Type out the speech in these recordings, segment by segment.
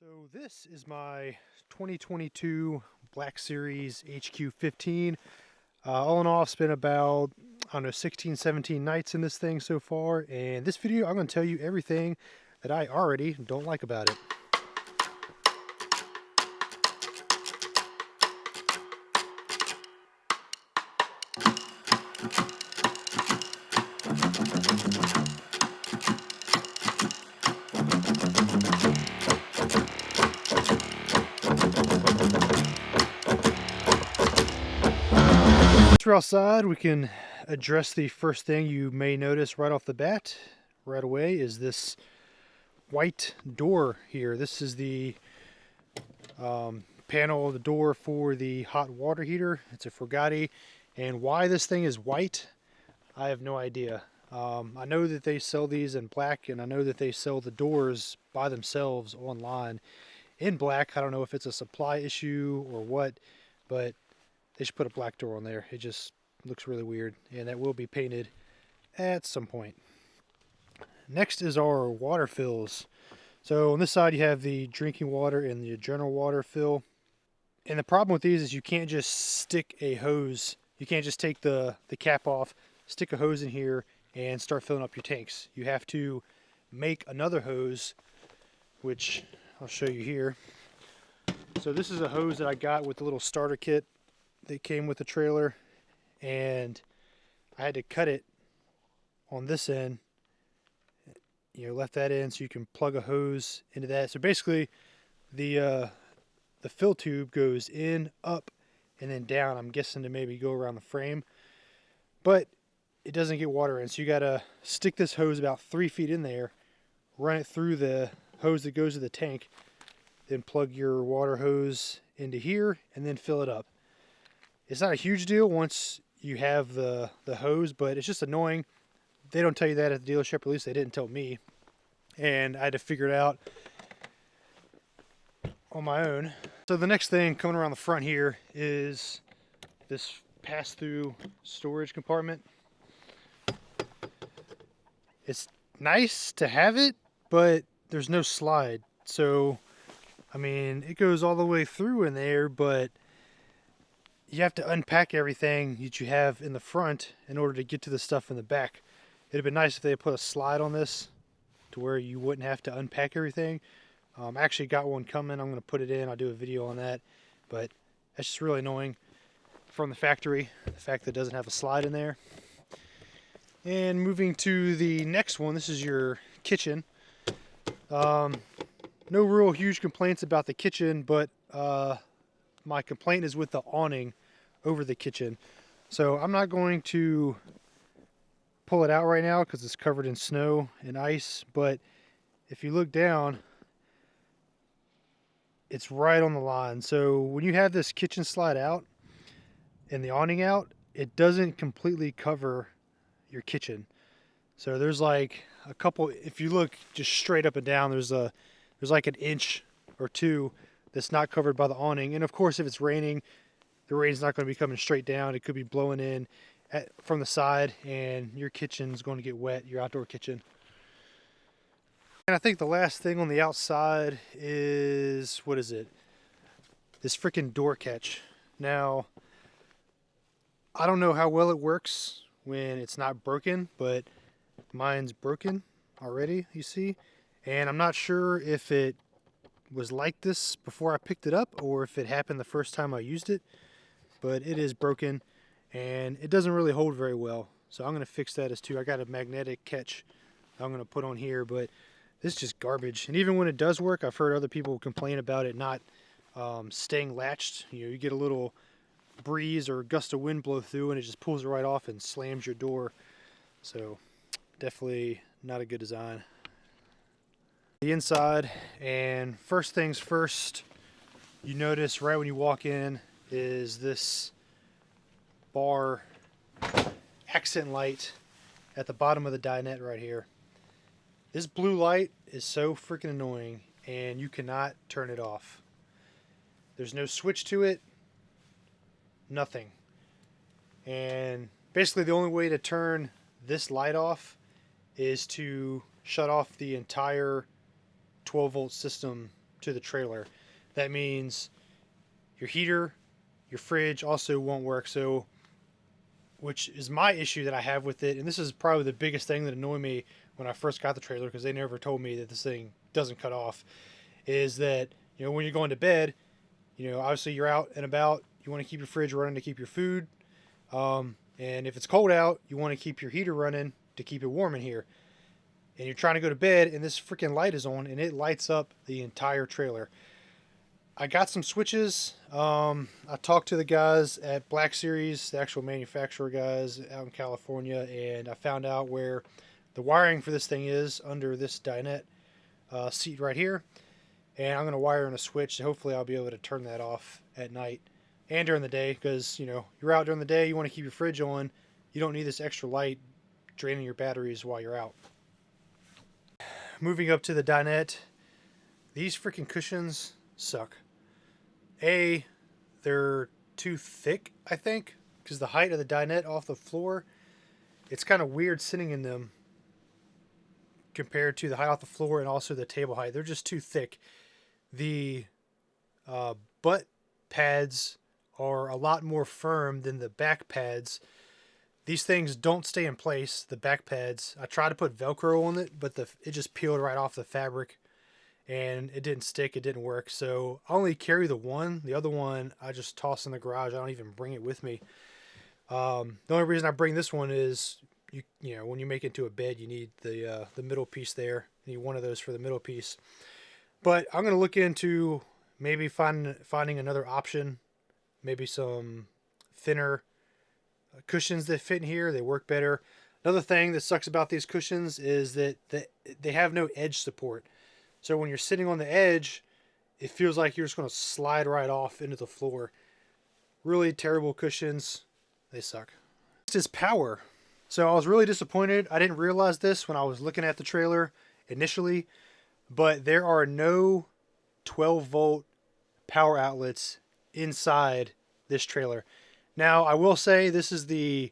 So this is my 2022 Black Series HQ15. All in all, I've spent about, I don't know, 16, 17 nights in this thing so far. And this video, I'm going to tell you everything that I already don't like about it. Once we're outside, we can address the first thing you may notice right off the bat, right away, is this white door here. This is the panel of the door for the hot water heater. It's a Frugati, and why this thing is white, I have no idea. I know that they sell these in black, and I know that they sell the doors by themselves online in black. I don't know if it's a supply issue or what, but they should put a black door on there. It just looks really weird, and that will be painted at some point. Next is our water fills. So on this side you have the drinking water and the general water fill. And the problem with these is you can't just stick a hose. You can't just take the cap off, stick a hose in here, and start filling up your tanks. You have to make another hose, which I'll show you here. So this is a hose that I got with the little starter kit that came with the trailer, and I had to cut it on this end. You know, left that in so you can plug a hose into that. So basically the fill tube goes in, up, and then down. I'm guessing to maybe go around the frame, but it doesn't get water in. So you gotta stick this hose about 3 feet in there, run it through the hose that goes to the tank, then plug your water hose into here, and then fill it up. It's not a huge deal once you have the hose, but it's just annoying. They don't tell you that at the dealership, or at least they didn't tell me. And I had to figure it out on my own. So the next thing coming around the front here is this pass-through storage compartment. It's nice to have it, but there's no slide. So, I mean, it goes all the way through in there, but you have to unpack everything that you have in the front in order to get to the stuff in the back. It'd been nice if they had put a slide on this to where you wouldn't have to unpack everything. I actually got one coming. I'm going to put it in. I'll do a video on that. But that's just really annoying from the factory, the fact that it doesn't have a slide in there. And moving to the next one, this is your kitchen. No real huge complaints about the kitchen, but my complaint is with the awning over the kitchen. So I'm not going to pull it out right now because it's covered in snow and ice, but if you look down, it's right on the line. So when you have this kitchen slide out and the awning out, it doesn't completely cover your kitchen. So there's like a couple, if you look just straight up and down, there's like an inch or two that's not covered by the awning. And of course, if it's raining, the rain's not going to be coming straight down. It could be blowing in from the side, and your kitchen's going to get wet, your outdoor kitchen. And I think the last thing on the outside is, what is it? This freaking door catch. Now, I don't know how well it works when it's not broken, but mine's broken already, you see? And I'm not sure if it was like this before I picked it up or if it happened the first time I used it, but it is broken and it doesn't really hold very well. So I'm going to fix that as too. I got a magnetic catch I'm going to put on here, but this is just garbage. And even when it does work, I've heard other people complain about it not staying latched. You know, you get a little breeze or gust of wind blow through and it just pulls it right off and slams your door. So definitely not a good design. The inside, and first things first, you notice right when you walk in is this bar accent light at the bottom of the dinette right here. This blue light is so freaking annoying, and you cannot turn it off. There's no switch to it, nothing. And basically the only way to turn this light off is to shut off the entire 12-volt system to the trailer. That means your heater, your fridge also won't work. So, which is my issue that I have with it, and this is probably the biggest thing that annoyed me when I first got the trailer, because they never told me that this thing doesn't cut off, is that, you know, when you're going to bed, you know, obviously you're out and about, you want to keep your fridge running to keep your food, and if it's cold out, you want to keep your heater running to keep it warm in here. And you're trying to go to bed, and this freaking light is on, and it lights up the entire trailer. I got some switches. I talked to the guys at Black Series, the actual manufacturer guys out in California, and I found out where the wiring for this thing is under this dinette seat right here. And I'm going to wire in a switch. Hopefully I'll be able to turn that off at night and during the day, because, you know, you're out during the day, you want to keep your fridge on. You don't need this extra light draining your batteries while you're out. Moving up to the dinette, these freaking cushions suck. They're too thick, I think, because the height of the dinette off the floor, it's kind of weird sitting in them compared to the height off the floor and also the table height. They're just too thick. The butt pads are a lot more firm than the back pads. These things don't stay in place, the back pads. I tried to put Velcro on it, but it just peeled right off the fabric, and it didn't stick, it didn't work. So I only carry the one. The other one I just toss in the garage. I don't even bring it with me. The only reason I bring this one is, you know, when you make it into a bed, you need the middle piece there. You need one of those for the middle piece. But I'm going to look into maybe finding another option, maybe some thinner cushions that fit in here. They work better. Another thing that sucks about these cushions is that they have no edge support. So when you're sitting on the edge, it feels like you're just going to slide right off into the floor. Really terrible cushions. They suck. Next is power. So I was really disappointed. I didn't realize this when I was looking at the trailer initially, but there are no 12-volt power outlets inside this trailer. Now, I will say this is the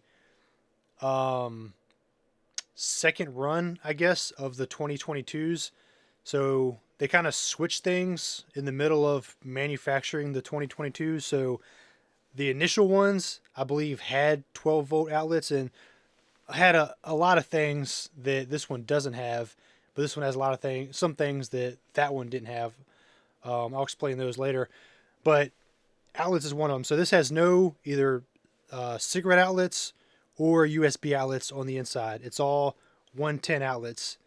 second run, I guess, of the 2022s. So they kind of switched things in the middle of manufacturing the 2022s. So the initial ones, I believe, had 12-volt outlets and had a lot of things that this one doesn't have. But this one has a lot of things, some things that one didn't have. I'll explain those later. But outlets is one of them. So this has no either cigarette outlets or USB outlets on the inside. It's all 110 outlets.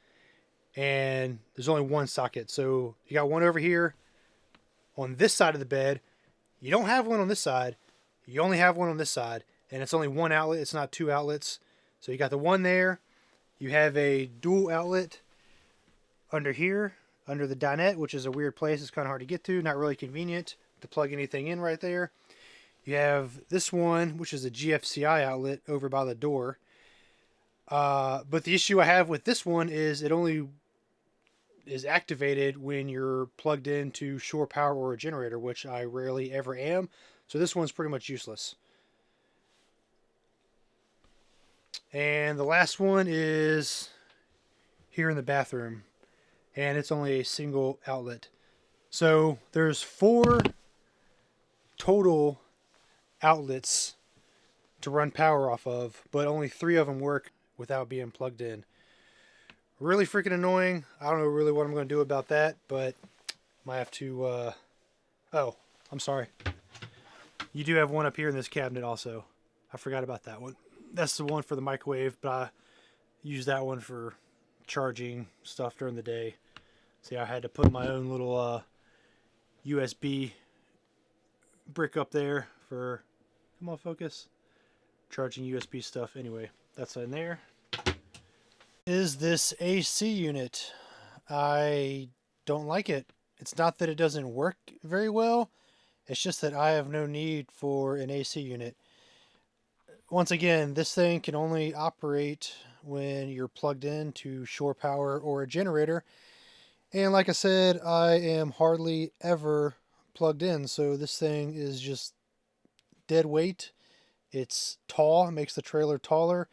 And there's only one socket. So you got one over here on this side of the bed. You don't have one on this side. You only have one on this side. And it's only one outlet. It's not two outlets. So you got the one there. You have a dual outlet under here, under the dinette, which is a weird place. It's kind of hard to get to. Not really convenient to plug anything in right there. You have this one, which is a GFCI outlet over by the door. But the issue I have with this one is it only is activated when you're plugged into shore power or a generator, which I rarely ever am. So this one's pretty much useless. And the last one is here in the bathroom, and it's only a single outlet. So there's 4 total outlets to run power off of, but only 3 of them work without being plugged in. Really freaking annoying. I don't know really what I'm going to do about that, but might have to oh, I'm sorry. You do have one up here in this cabinet also. I forgot about that one. That's the one for the microwave, but I use that one for charging stuff during the day. See, I had to put my own little USB brick up there for, come on, focus, charging USB stuff. Anyway, that's in there. Is this AC unit? I don't like it. It's not that it doesn't work very well. It's just that I have no need for an AC unit. Once again, this thing can only operate when you're plugged in to shore power or a generator. And like I said, I am hardly ever plugged in. So this thing is just dead weight. It's tall, it makes the trailer taller.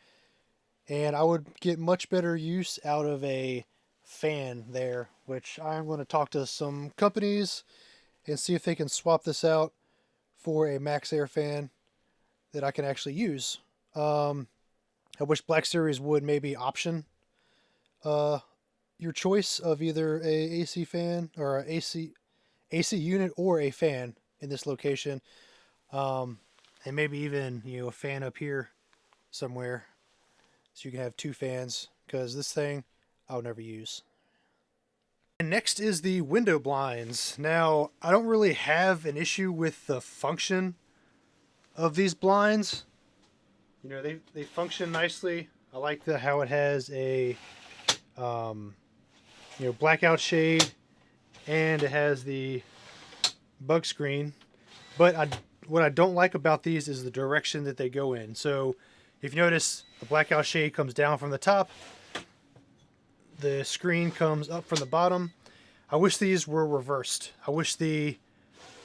And I would get much better use out of a fan there, which I'm going to talk to some companies and see if they can swap this out for a max air fan that I can actually use. I wish Black Series would maybe option your choice of either a AC fan or a AC unit or a fan in this location, and maybe even a fan up here somewhere, so you can have two fans, because this thing I'll never use. And next is the window blinds. Now, I don't really have an issue with the function of these blinds. They function nicely. I like how it has a blackout shade, and it has the bug screen. But what I don't like about these is the direction that they go in. So if you notice, the blackout shade comes down from the top, the screen comes up from the bottom. I wish these were reversed. I wish the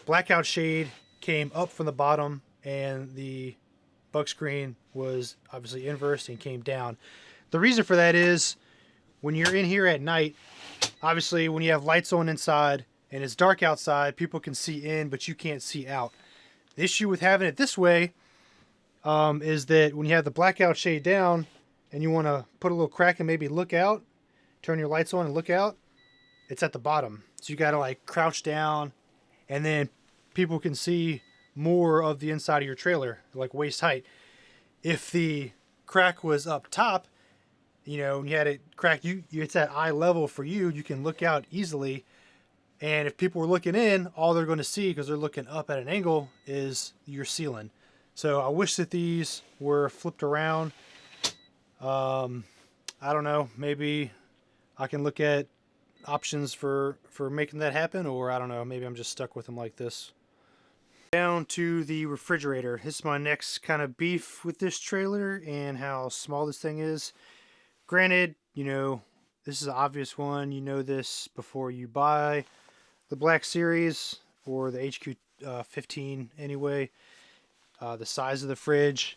blackout shade came up from the bottom and the bug screen was obviously inverse and came down. The reason for that is when you're in here at night, obviously when you have lights on inside and it's dark outside, people can see in, but you can't see out. The issue with having it this way is that when you have the blackout shade down and you want to put a little crack and maybe look out, turn your lights on and look out, it's at the bottom. So you got to like crouch down, and then people can see more of the inside of your trailer, like waist height. If the crack was up top, and you had it cracked, it's at eye level for you, you can look out easily. And if people were looking in, all they're going to see, because they're looking up at an angle, is your ceiling. So I wish that these were flipped around. I don't know, maybe I can look at options for making that happen, or I don't know, maybe I'm just stuck with them like this. Down to the refrigerator. This is my next kind of beef with this trailer and how small this thing is. Granted, this is an obvious one. You know this before you buy the Black Series or the HQ15 anyway. The size of the fridge.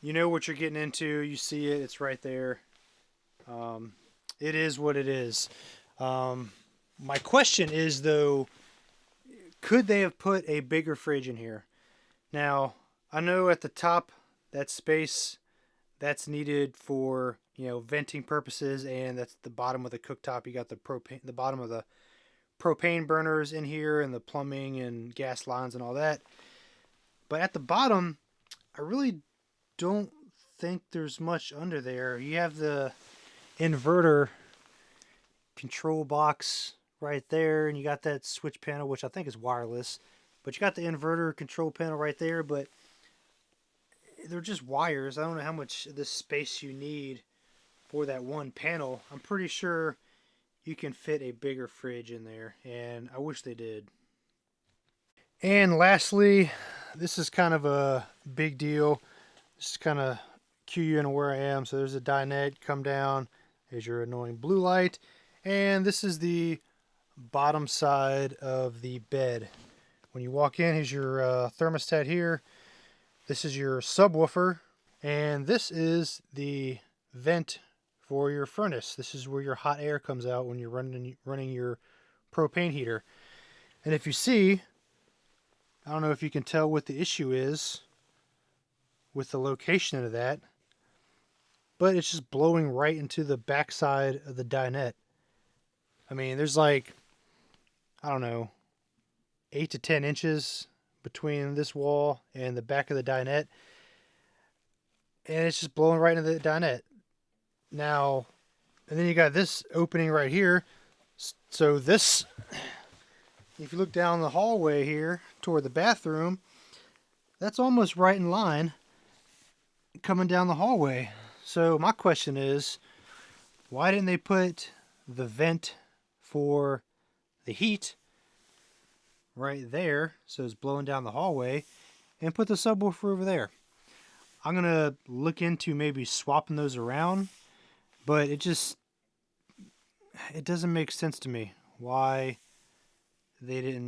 You know what you're getting into. You see it. It's right there. It is what it is. My question is, though, could they have put a bigger fridge in here? Now, I know at the top, that space, that's needed for, venting purposes, and that's the bottom of the cooktop. You got the bottom of the propane burners in here, and the plumbing and gas lines and all that. But at the bottom, I really don't think there's much under there. You have the inverter control box right there, and you got that switch panel, which I think is wireless, but you got the inverter control panel right there, but they're just wires. I don't know how much of this space you need for that one panel. I'm pretty sure you can fit a bigger fridge in there, and I wish they did. And lastly, this is kind of a big deal. Just kind of cue you into where I am. So there's a dinette, come down, there's your annoying blue light, and this is the bottom side of the bed. When you walk in, here's your thermostat here. This is your subwoofer, and this is the vent for your furnace. This is where your hot air comes out when you're running your propane heater. And if you see, I don't know if you can tell what the issue is with the location of that, but it's just blowing right into the backside of the dinette. I mean, there's like, I don't know, 8 to 10 inches between this wall and the back of the dinette, and it's just blowing right into the dinette. Now, and then you got this opening right here. So this, if you look down the hallway here toward the bathroom, that's almost right in line coming down the hallway. So my question is, why didn't they put the vent for the heat right there, so it's blowing down the hallway, and put the subwoofer over there? I'm gonna look into maybe swapping those around, but it doesn't make sense to me why they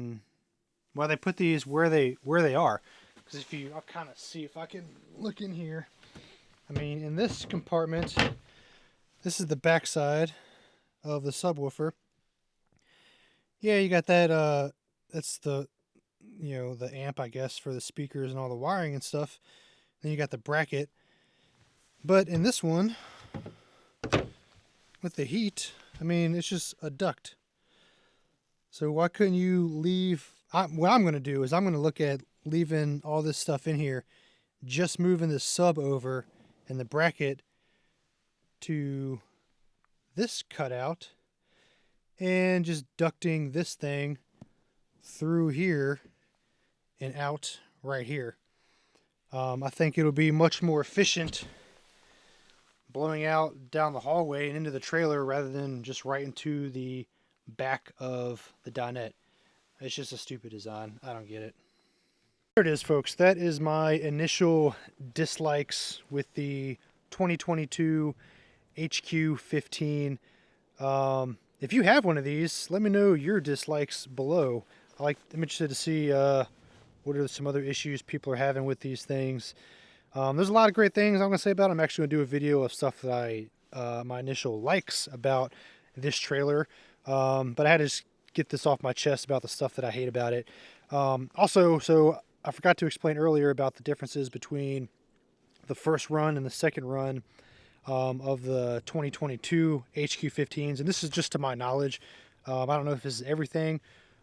put these where they are. Because I'll kind of see if I can look in here. I mean, in this compartment, This is the back side of the subwoofer. Yeah, you got that, that's the, the amp, I guess, for the speakers and all the wiring and stuff. Then you got the bracket. But in this one, with the heat, I mean, it's just a duct. So why couldn't you leave? What I'm going to do is I'm going to look at leaving all this stuff in here, just moving the sub over and the bracket to this cutout, and just ducting this thing through here and out right here. I think it'll be much more efficient blowing out down the hallway and into the trailer rather than just right into the back of the dinette. It's just a stupid design. I don't get it. There it is, folks. That is my initial dislikes with the 2022 HQ15. If you have one of these, let me know your dislikes below. I'm interested to see what are some other issues people are having with these things. There's a lot of great things I'm going to say about it. I'm actually going to do a video of stuff that my initial likes about this trailer. But I had to just get this off my chest about the stuff that I hate about it. Also, so I forgot to explain earlier about the differences between the first run and the second run of the 2022 HQ15s. And this is just to my knowledge. I don't know if this is everything,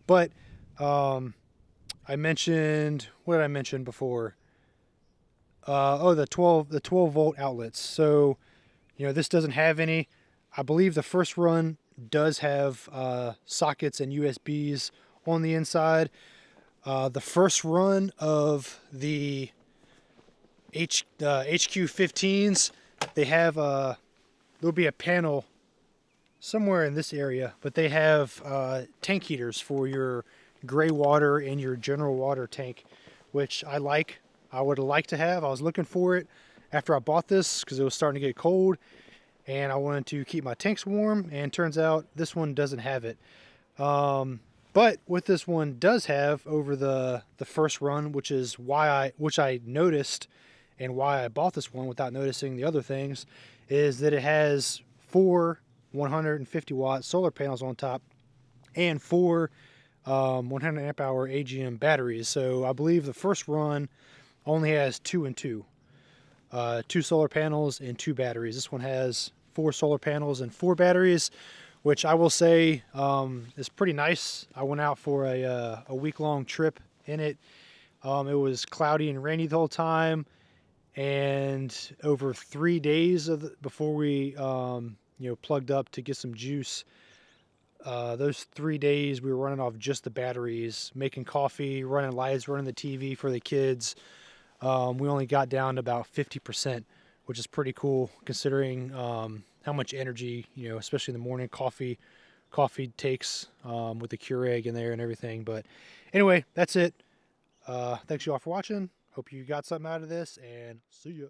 but I mentioned, what did I mention before? The 12 volt outlets. So, this doesn't have any. I believe the first run does have sockets and USBs on the inside. The first run of the HQ15s, they have there'll be a panel somewhere in this area, but they have tank heaters for your gray water and your general water tank, which I like. I would like to have. I was looking for it after I bought this because it was starting to get cold and I wanted to keep my tanks warm, and turns out this one doesn't have it. But what this one does have over the first run, which I noticed and why I bought this one without noticing the other things, is that it has 4 150 watt solar panels on top and 4 100 amp hour AGM batteries. So I believe the first run only has 2 and 2. 2 solar panels and 2 batteries. This one has 4 solar panels and 4 batteries, which I will say is pretty nice. I went out for a week-long trip in it. It was cloudy and rainy the whole time, and over 3 days before we plugged up to get some juice, those 3 days we were running off just the batteries, making coffee, running lights, running the TV for the kids. We only got down to about 50%, which is pretty cool considering how much energy, especially in the morning, coffee takes with the Keurig in there and everything. But anyway, that's it. Thanks you all for watching. Hope you got something out of this, and see ya.